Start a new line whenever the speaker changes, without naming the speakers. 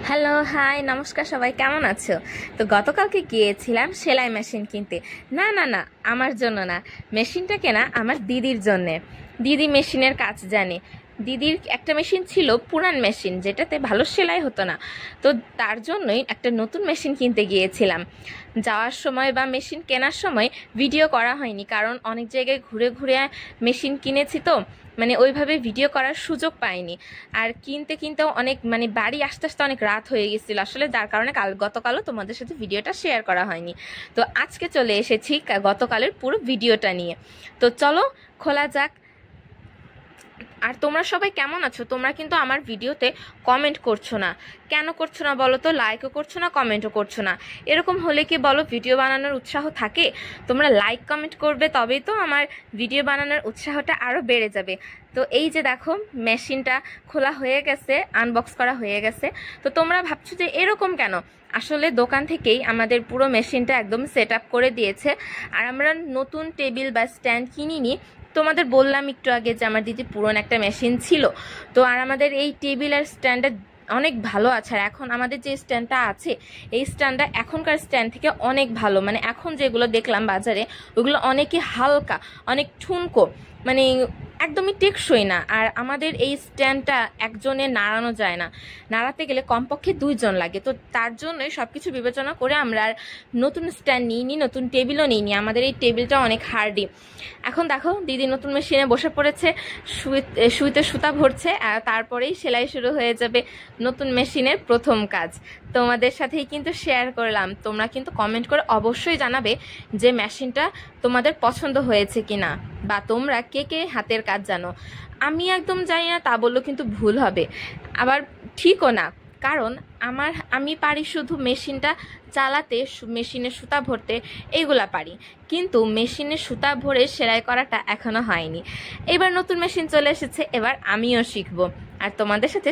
Hello, high, নমস্কার। সবাই কেমন আছো? তো গতকালকে গিয়েছিলাম সেলাই মেশিন কিনতে। না না না, আমার জন্য না, মেশিনটা কেনা আমার দিদির জন্যে। দিদি মেশিনের কাজ জানে। দিদির একটা মেশিন ছিল, পুরান মেশিন, যেটাতে ভালো সেলাই হতো না। তো তার জন্যই একটা নতুন মেশিন কিনতে গিয়েছিলাম। যাওয়ার সময় বা মেশিন কেনার সময় ভিডিও করা হয়নি, কারণ অনেক জায়গায় ঘুরে ঘুরে মেশিন কিনেছি, তো ওইভাবে ভিডিও করার সুযোগ পাইনি। আর কিনতে কিনতেও অনেক বাড়ি আসতে আসতে অনেক রাত হয়ে গেছিল আসলে, যার কারণে গতকালও তোমাদের সাথে ভিডিওটা শেয়ার করা হয়নি। তো আজকে চলে এসেছি গতকালের পুরো ভিডিওটা নিয়ে। তো চলো খোলা যাক। আর তোমরা সবাই কেমন আছো? তোমরা কিন্তু আমার ভিডিওতে কমেন্ট করছো না। কেন করছো না বলো তো? লাইকও করছো না, কমেন্টও করছো না। এরকম হলে কি বলো ভিডিও বানানোর উৎসাহ থাকে? তোমরা লাইক কমেন্ট করবে, তবেই তো আমার ভিডিও বানানোর উৎসাহটা আরও বেড়ে যাবে। তো এই যে দেখো, মেশিনটা খোলা হয়ে গেছে, আনবক্স করা হয়ে গেছে। তো তোমরা ভাবছো যে এরকম কেন? আসলে দোকান থেকেই আমাদের পুরো মেশিনটা একদম সেট আপ করে দিয়েছে। আর আমরা নতুন টেবিল বা স্ট্যান্ড কিনিনি। তোমাদের বললাম একটু আগে যে আমার দিদি পুরনো একটা মেশিন ছিল। তো আর আমাদের এই টেবিল আর স্ট্যান্ডটা অনেক ভালো আছে। আর এখন আমাদের যে স্ট্যান্ডটা আছে, এই স্ট্যান্ডটা এখনকার স্ট্যান্ড থেকে অনেক ভালো। এখন যেগুলো দেখলাম বাজারে, ওগুলো অনেকই হালকা, অনেক ঠুনকো, মানে একদমই টেকসই না। আর আমাদের এই স্ট্যান্ডটা একজনে নাড়ানো যায় না, নাড়াতে গেলে কমপক্ষে দুইজন লাগে। তো তার জন্যই সব কিছু বিবেচনা করে আমরা আর নতুন স্ট্যান্ড নিইনি, নতুন টেবিলও নিইনি। আমাদের এই টেবিলটা অনেক হার্ডি। এখন দেখো দিদি নতুন মেশিনে বসে পড়েছে, সুইতে সুতা ভরছে, আর তারপরেই সেলাই শুরু হয়ে যাবে। নতুন মেশিনের প্রথম কাজ তোমাদের সাথেই কিন্তু শেয়ার করলাম। তোমরা কিন্তু কমেন্ট করে অবশ্যই জানাবে যে মেশিনটা তোমাদের পছন্দ হয়েছে কিনা, বা তোমরা কে কে হাতের কাজ জানো। আমি একদম জানি না তা বললেও কিন্তু ভুল হবে, আবার ঠিকও না। কারণ আমি পারি শুধু মেশিনটা চালাতে, মেশিনে সুতা ভরতে, এইগুলা পারি। কিন্তু মেশিনে সুতা ভরে সেলাই করাটা এখনো হয়নি। এবার নতুন মেশিন চলে এসেছে, এবার আমিও শিখবো আর তোমাদের সাথে